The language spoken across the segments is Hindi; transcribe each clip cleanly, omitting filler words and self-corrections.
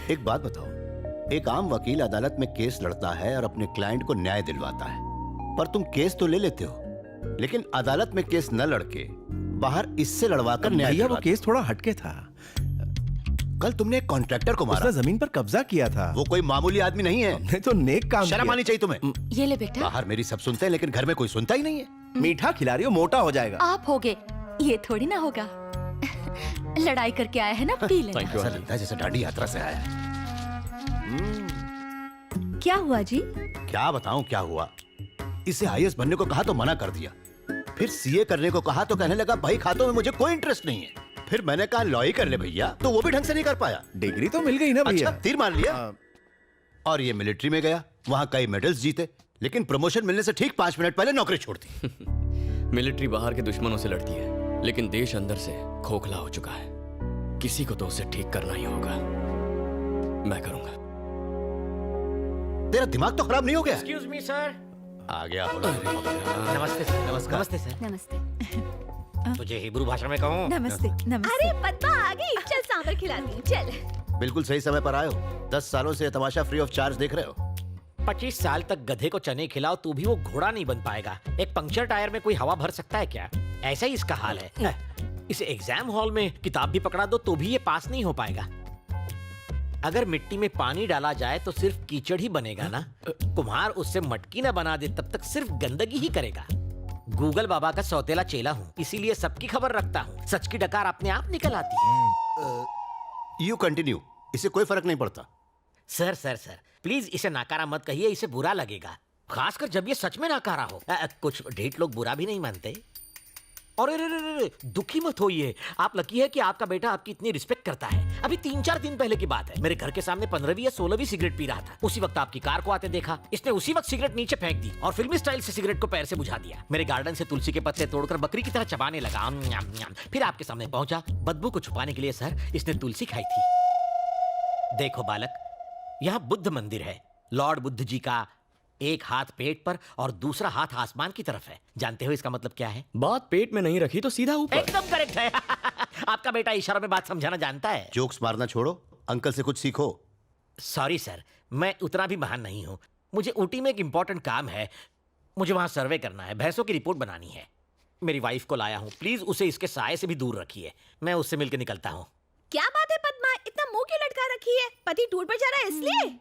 एक बात बताओ, एक आम वकील अदालत में केस लड़ता है और अपने क्लाइंट को न्याय दिलवाता है, पर तुम केस तो ले लेते हो, लेकिन अदालत में केस न लड़के बाहर इससे लड़वाकर न्याय भैया वो दिलवाते। केस थोड़ा हटके था। कल तुमने एक कॉन्ट्रैक्टर को मारा, उसने जमीन पर कब्जा किया था। वो कोई मामूली आदमी नहीं है। हमने तो नेक काम शर्म किया। आनी चाहिए तुम्हें। ये ले बेटा। बाहर मेरी सब सुनते हैं, लेकिन घर में कोई सुनता ही नहीं है। मीठा खिला रही हो, मोटा हो जाएगा। आप होगे, ये थोड़ी ना होगा। लड़ाई करके आया है ना, पी लेना। ऐसा लगता है जैसे दांडी यात्रा से आया है। क्या हुआ जी? क्या बताऊं क्या हुआ। इसे आईएएस बनने को कहा तो मना कर दिया, फिर सीए करने को कहा तो कहने लगा भाई खातों में मुझे कोई इंटरेस्ट नहीं है। फिर मैंने कहा लॉ ही कर ले भैया, तो वो भी ढंग से नहीं कर पाया। डिग्री तो मिल गई ना भैया। अच्छा, तीर मार लिया। और ये मिलिट्री में गया, वहां कई मेडल्स जीते, लेकिन प्रमोशन मिलने से ठीक 5 मिनट पहले नौकरी छोड़ दी। मिलिट्री बाहर के दुश्मनों से लड़ती है, लेकिन देश अंदर से खोखला हो चुका है। किसी को तो उसे ठीक करना ही होगा। मैं करूंगा। तेरा दिमाग तो खराब नहीं हो गया? Excuse me sir. आ गया बोला। नमस्ते सर। नमस्कार। नमस्ते सर। नमस्ते। तुझे हिब्रू भाषा में कहूँ? नमस्ते। अरे पद्मा आ गई, चल सांभर खिलाती हूँ, चल। बिल्कुल सही समय पर आए हो। 10 सालों से ये तमाशा फ्री ऑफ चार्ज देख रहे हो। 25 साल तक गधे को चने खिलाओ तू भी वो घोड़ा नहीं बन पाएगा। एक पंक्चर टायर में कोई हवा भर सकता है क्या? ऐसा ही इसका हाल है। इसे एग्जाम हॉल में किताब भी पकड़ा दो तो भी ये पास नहीं हो पाएगा। अगर मिट्टी में पानी डाला जाए तो सिर्फ कीचड़ ही बनेगा ना। कुम्हार उससे मटकी ना बना दे तब तक सिर्फ गंदगी ही करेगा। गूगल बाबा का सौतेला चेला हूँ, इसीलिए सबकी खबर रखता हूँ। सच की डकार अपने आप निकल आती है। यू कंटिन्यू, इससे कोई फर्क नहीं पड़ता। सर सर सर प्लीज इसे नाकारा मत कहिए, इसे बुरा लगेगा, खासकर जब ये सच में नाकारा हो। कुछ ढीठ लोग बुरा भी नहीं मानते। और दुखी मत होइए, आप लकी है कि आपका बेटा आपकी इतनी रिस्पेक्ट करता है। अभी 3-4 दिन पहले की बात है, मेरे घर के सामने 15वीं या 16वीं सिगरेट पी रहा था। उसी वक्त आपकी कार को आते देखा, इसने उसी वक्त सिगरेट नीचे फेंक दी और फिल्मी स्टाइल से सिगरेट को पैर से बुझा दिया। मेरे गार्डन से तुलसी के पत्ते तोड़कर बकरी की तरह चबाने लगा। फिर आपके सामने पहुंचा। बदबू को छुपाने के लिए सर इसने तुलसी खाई थी। देखो बालक, यहाँ बुद्ध मंदिर है। लॉर्ड बुद्ध जी का एक हाथ पेट पर और दूसरा हाथ आसमान की तरफ है। जानते हो इसका मतलब क्या है? बात पेट में नहीं रखी तो सीधा ऊपर। एकदम करेक्ट है। आपका बेटा इशारों में बात समझाना जानता है। जोक्स मारना छोड़ो, अंकल से कुछ सीखो। सॉरी सर, मैं उतना भी महान नहीं हूँ। मुझे ऊटी में एक इंपॉर्टेंट काम है, मुझे वहां सर्वे करना है, भैंसों की रिपोर्ट बनानी है। मेरी वाइफ को लाया हूँ, प्लीज उसे इसके साये से भी दूर रखिए। मैं उससे मिलकर निकलता हूँ। क्या बात है पद्मा, इतना मुंह क्यों लटका रखी है? पति टूर पर जा रहा है इसलिए?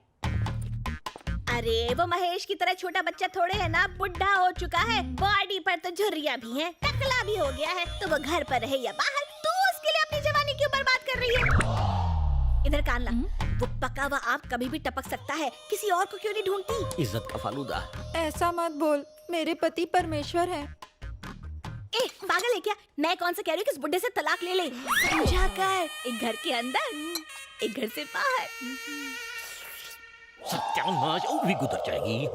अरे वो महेश की तरह छोटा बच्चा थोड़े है ना, बुढ़ा हो चुका है, बॉडी पर तो झुर्रियां भी हैं, टकला भी हो गया है। तो वो घर पर रहे या बाहर, तू उसके लिए अपनी जवानी क्यों बर्बाद कर रही है? इधर कान ला, वो पका हुआ आप कभी भी टपक सकता है, किसी और को क्यों नहीं ढूंढती? इज्जत का फालूदा। ऐसा मत बोल, मेरे पति परमेश्वर हैं। ए पागल है क्या? मैं कौन सा कह रही हूँ कि इस बुड्ढे से तलाक ले ले। समझा कर, एक घर के अंदर, एक घर से बाहर। सत्यानाश, वो भी गुजर जाएगी।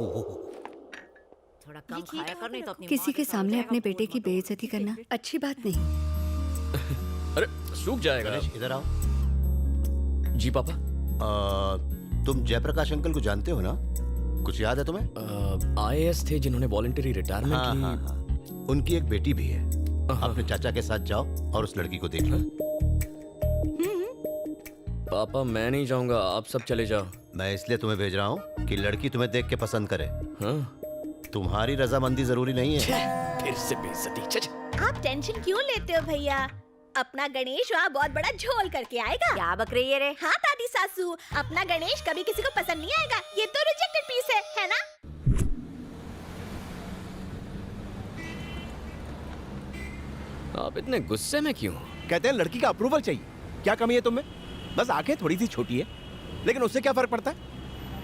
थोड़ा कम खाया कर, नहीं तो अपनी किसी के सामने अपने बेटे की बेइज्जती करना अच्छी बात नहीं। अरे सूख जाएगा। गणेश इधर आओ। जी पापा। तुम जयप्रकाश अंकल को जानते हो ना? कुछ याद है तुम्हें? आईएएस थे जिन्होंने वॉलंटरी रिटायरमेंट हाँ, ली। हाँ, हाँ। उनकी एक बेटी भी है। अपने चाचा के साथ जाओ और उस लड़की को देख लो। पापा मैं नहीं जाऊंगा, आप सब चले जाओ। मैं इसलिए तुम्हें भेज रहा हूँ कि लड़की तुम्हें देख के पसंद करे। हाँ? तुम्हारी रजामंदी जरूरी नहीं है। फिर से बेइज्जती। आप टेंशन क्यों लेते हो भैया? अपना गणेश वहाँ बहुत बड़ा झोल करके आएगा। क्या बक रही है रे? हाँ दादी सासू, अपना गणेश कभी किसी को पसंद नहीं आएगा। ये तो रिजेक्टेड पीस है ना? आप इतने गुस्से में क्यों? कहते हैं लड़की का अप्रूवल चाहिए। क्या कमी है तुम्हें? बस आंखें थोड़ी सी छोटी है, लेकिन उससे क्या फर्क पड़ता है?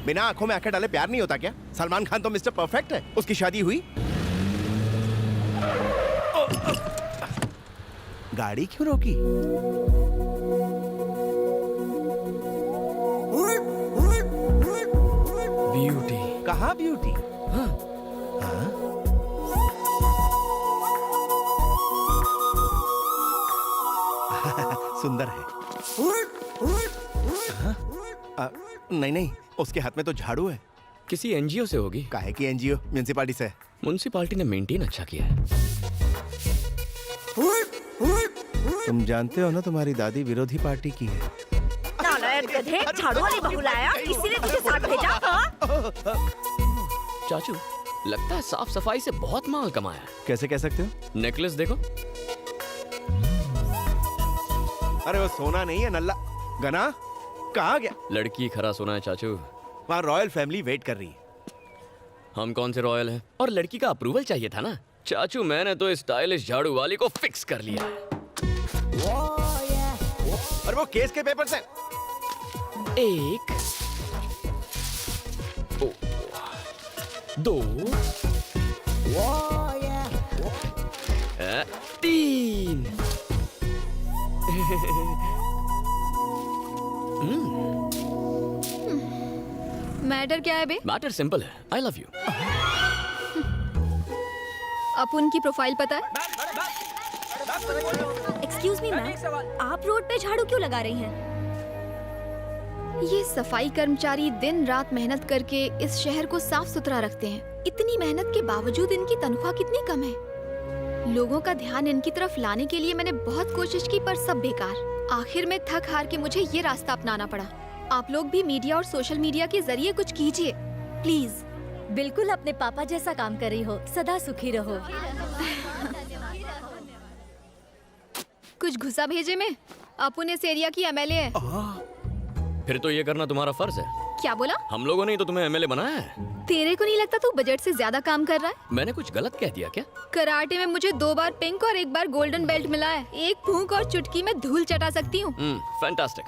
बिना आंखों में आंखें डाले प्यार नहीं होता क्या? सलमान खान तो मिस्टर परफेक्ट है। उसकी शादी हुई, गाड़ी क्यों रोकी? ब्यूटी। कहाँ ब्यूटी? हाँ? सुंदर है। नहीं नहीं, उसके हाथ में तो झाड़ू है। किसी एनजीओ से होगी। काहे की एनजीओ? म्युनिसिपालिटी से। म्युनिसिपालिटी ने मेंटेन अच्छा किया है। तुम जानते हो ना तुम्हारी दादी विरोधी पार्टी की है। गधे, झाड़ू वाली बहू लाया, किसी ने तुझे साथ भेजा? हाँ? चाचू, लगता है साफ सफाई से बहुत माल कमाया है। कैसे कह सकते हो? नेकलेस देखो। अरे वो सोना नहीं है नल्ला। गना कहाँ गया? लड़की खरा सोना है चाचू। वहाँ रॉयल फैमिली वेट कर रही है। हम कौन से रॉयल हैं? और लड़की का अप्रूवल चाहिए था ना चाचू। मैंने तो इस स्टाइलिश झाड़ू वाली को फिक्स कर लिया है। और वो केस के पेपर्स हैं। एक, दो, तीन। मैटर क्या है बे? मैटर सिंपल है, आई लव यू। अपुन की प्रोफाइल पता है? एक्सक्यूज मी मैम, आप रोड पे झाड़ू क्यों लगा रही हैं? ये सफाई कर्मचारी दिन रात मेहनत करके इस शहर को साफ सुथरा रखते हैं। इतनी मेहनत के बावजूद इनकी तनख्वाह कितनी कम है। लोगों का ध्यान इनकी तरफ लाने के लिए मैंने बहुत कोशिश की, पर सब बेकार। आखिर में थक हार के मुझे ये रास्ता अपनाना पड़ा। आप लोग भी मीडिया और सोशल मीडिया के जरिए कुछ कीजिए प्लीज। बिल्कुल अपने पापा जैसा काम कर रही हो, सदा सुखी रहो। कुछ घुसा भेजे में। अपुन इस एरिया की एमएलए है। फिर तो ये करना तुम्हारा फर्ज है। क्या बोला? हम लोगों ने ही तो तुम्हें एमएलए बनाया है। तेरे को नहीं लगता तू बजट से ज्यादा काम कर रहा है? मैंने कुछ गलत कह दिया क्या? कराटे में मुझे 2 बार पिंक और 1 बार गोल्डन बेल्ट मिला है। एक फूंक और चुटकी में धूल चटा सकती हूँ। फैंटास्टिक।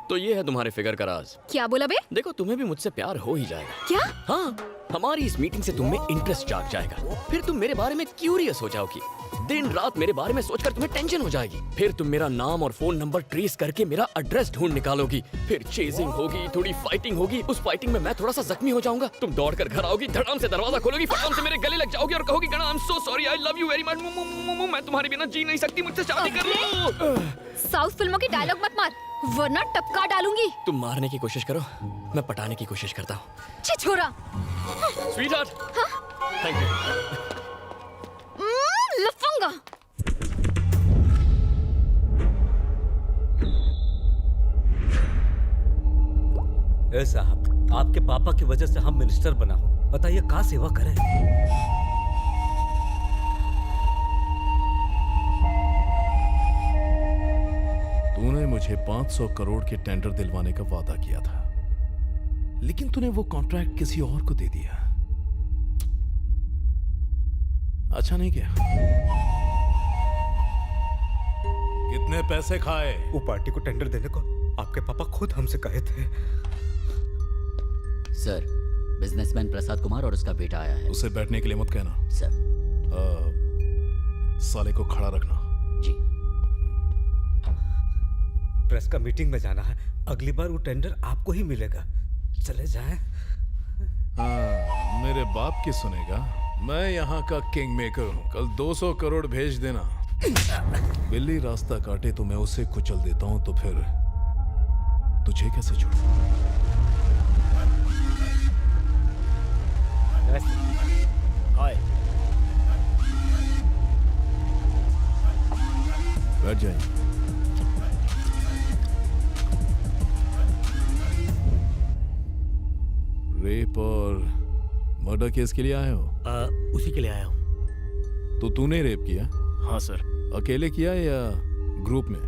तो ये है तुम्हारे फिगर का राज। क्या बोला बे? देखो, तुम्हें भी मुझसे प्यार हो ही जाएगा। क्या? हाँ, हमारी इस मीटिंग से तुम में इंटरेस्ट जाग जाएगा। फिर तुम मेरे बारे में क्यूरियस हो जाओगी। दिन रात मेरे बारे में सोचकर तुम्हें टेंशन हो जाएगी। फिर तुम मेरा नाम और फोन नंबर ट्रेस करके मेरा एड्रेस ढूंढ निकालोगी। फिर चेजिंग होगी, थोड़ी फाइटिंग होगी। उस फाइटिंग में मैं थोड़ा सा जख्मी हो जाऊंगा। तुम दौड़ कर घर आओगी, धड़ाम से दरवाजा खोलोगी, फटाम से मेरे गले लग जाओगी और कहोगी, गणा I am so sorry, I love you very much, मैं तुम्हारे बिना जी नहीं सकती, मुझसे शादी कर लो। साउथ फिल्मों की डायलॉग मत मार, वरना टपका डालूंगी। तुम मारने की कोशिश करो, मैं पटाने की कोशिश करता हूँ। छी छोरा। Sweetheart, thank you. लफंगा। ए साहब, आपके पापा की वजह से हम मिनिस्टर बना हो, बताइए कहाँ सेवा करें? तूने मुझे 500 करोड़ के टेंडर दिलवाने का वादा किया था, लेकिन तूने वो कॉन्ट्रैक्ट किसी और को दे दिया। अच्छा नहीं किया। कितने पैसे खाए? वो पार्टी को टेंडर देने को आपके पापा खुद हमसे कहे थे। सर, बिजनेसमैन प्रसाद कुमार और उसका बेटा आया है। उसे बैठने के लिए मत कहना। सर। साले को खड़ा रखना। जी। प्रेस का मीटिंग में जाना है, अगली बार वो टेंडर आपको ही मिलेगा। चले जाएं। हाँ, मेरे बाप की सुनेगा। मैं यहाँ का किंग मेकर हूँ। कल 200 करोड़ भेज देना। बिल्ली रास्ता काटे तो मैं उसे कुचल देता हूँ, तो फिर तुझे कैसे छोड़ूं? हाय। बैठ जाइए। रेप और मर्डर केस के लिए आए हो? उसी के लिए आया हूँ। तो तूने रेप किया? हाँ सर। अकेले किया या ग्रुप में?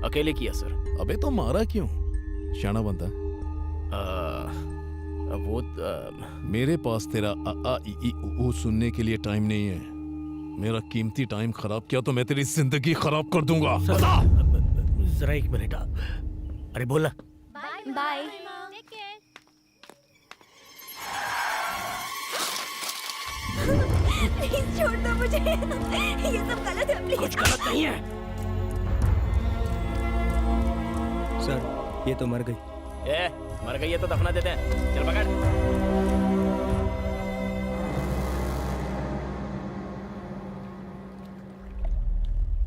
अकेले किया सर। अबे तो मारा क्यों? शाना बनता। वो मेरे पास तेरा आ आ ई ई ऊ सुनने के लिए टाइम नहीं है। मेरा कीमती टाइम खराब किया तो मैं तेरी जिंदगी खराब कर दूंगा। जरा एक मिनट। अरे बोला। बाय। प्लीज छोड़ दो मुझे। ये सब गलत है, प्लीज। कुछ गलत नहीं है सर, ये तो मर गई। मर गई है तो दफना देते हैं। चल पकड़।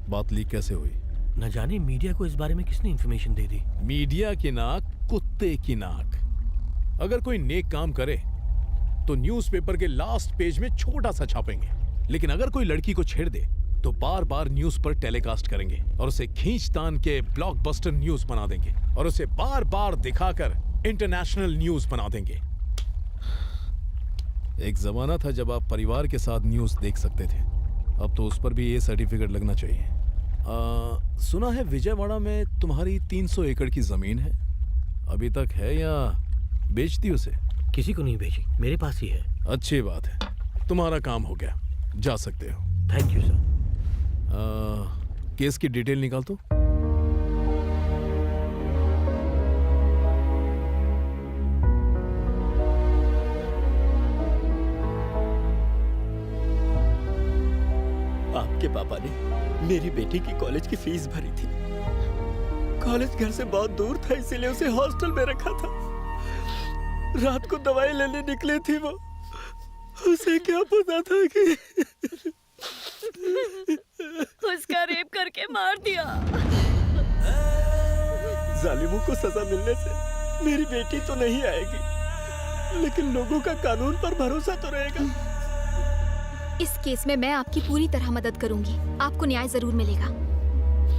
बात लीक कैसे हुई? न जाने मीडिया को इस बारे में किसने इंफॉर्मेशन दे दी। मीडिया की नाक, कुत्ते की नाक। अगर कोई नेक काम करे तो न्यूज़पेपर के लास्ट पेज में छोटा सा छापेंगे, लेकिन अगर कोई लड़की को छेड़ दे तो बार बार न्यूज पर टेलीकास्ट करेंगे और उसे खींचतान के ब्लॉकबस्टर न्यूज बना देंगे और उसे बार बार दिखाकर इंटरनेशनल न्यूज बना देंगे। एक जमाना था जब आप परिवार के साथ न्यूज देख सकते थे, अब तो उस पर भी ये सर्टिफिकेट लगना चाहिए। सुना है विजयवाड़ा में तुम्हारी 300 एकड़ की जमीन है, अभी तक है या बेच दी उसे? किसी को नहीं भेजी, मेरे पास ही है। अच्छी बात है, तुम्हारा काम हो गया, जा सकते हो। Thank you sir. केस की डिटेल निकाल दो। आपके पापा ने मेरी बेटी की कॉलेज की फीस भरी थी। कॉलेज घर से बहुत दूर था, इसीलिए उसे हॉस्टल में रखा था। रात को दवाई लेने निकली थी वो, उसे क्या पता था कि उसका रेप करके मार दिया। जालिमों को सजा मिलने से मेरी बेटी तो नहीं आएगी, लेकिन लोगों का कानून पर भरोसा तो रहेगा। इस केस में मैं आपकी पूरी तरह मदद करूंगी, आपको न्याय जरूर मिलेगा।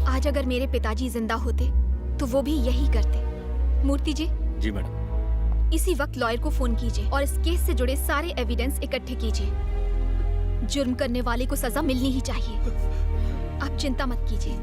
आज अगर मेरे पिताजी जिंदा होते तो वो भी यही करते। मूर्ति जी। जी मैडम। इसी वक्त लॉयर को फोन कीजिए और इस केस से जुड़े सारे एविडेंस इकट्ठे कीजिए। जुर्म करने वाले को सजा मिलनी ही चाहिए। आप चिंता मत कीजिए।